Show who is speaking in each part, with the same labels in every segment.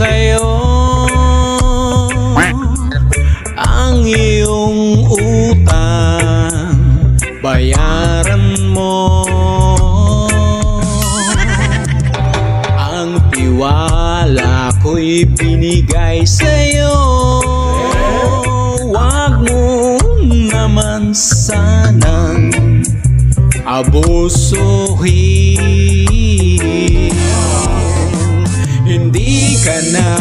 Speaker 1: sa'yo ang iyong utang, bayaran mo. Ang tiwala ko'y binigay sa'yo, wag mo naman sanang abusuhin. Hindi ka na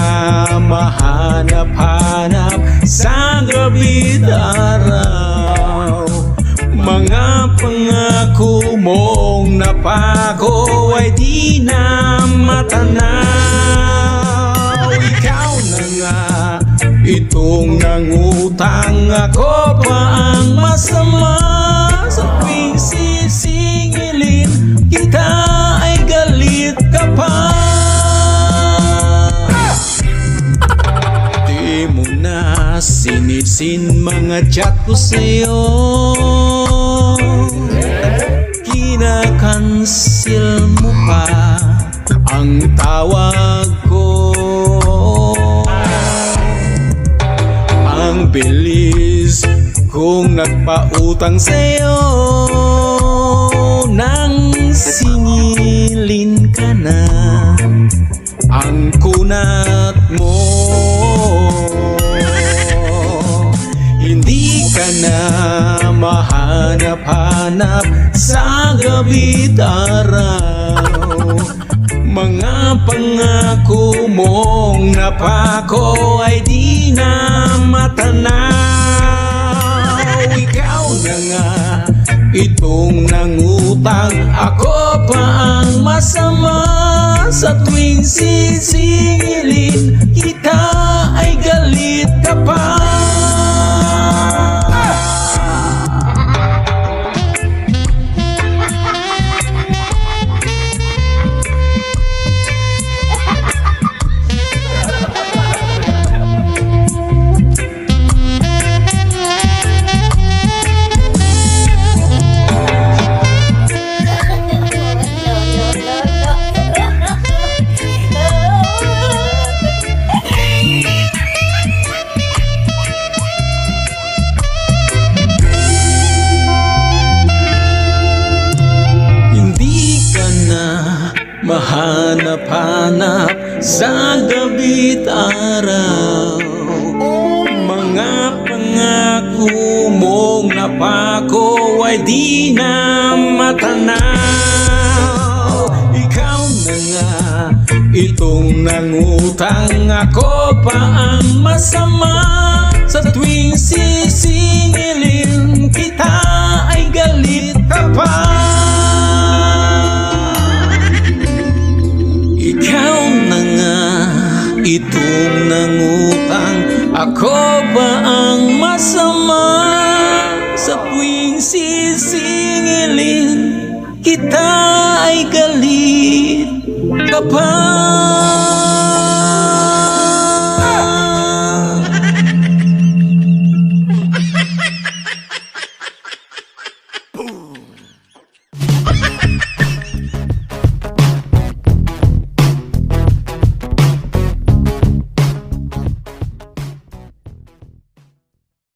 Speaker 1: mahanap-hanap sa gabi't araw. Mga pangako mong napako ay di na matanaw. Ikaw na nga itong nangutang, ako pa ang masama. Sa tuwing sisingilin kita ay galit ka pa. Di mo na sinisin mga chat ko sa'yo, kinakansil mo pa ang tawag ko. Ang bilis kung nagpautang sa'yo, nang singilin ka na ang kunat mo. Hindi ka na mahanap-hanap sa gabi't araw. Mga pangako mong napako ay di na matanaw. Ikaw na nga itong nangutang, ako pa ang masama. Sa tuwing sisingilin kita ay galit ka pa. Mahanap-hanap sa gabi't araw. Mga pangako mong napako ay di na matanaw. Ikaw na nga itong nangutang, ako pa ang masama. Sa tuwing sisingilin kita ay galit ka pa. Ikaw na nga itong nangutang, ako ba ang masama? Sa tuwing sisingilin kita ay galit ka pa.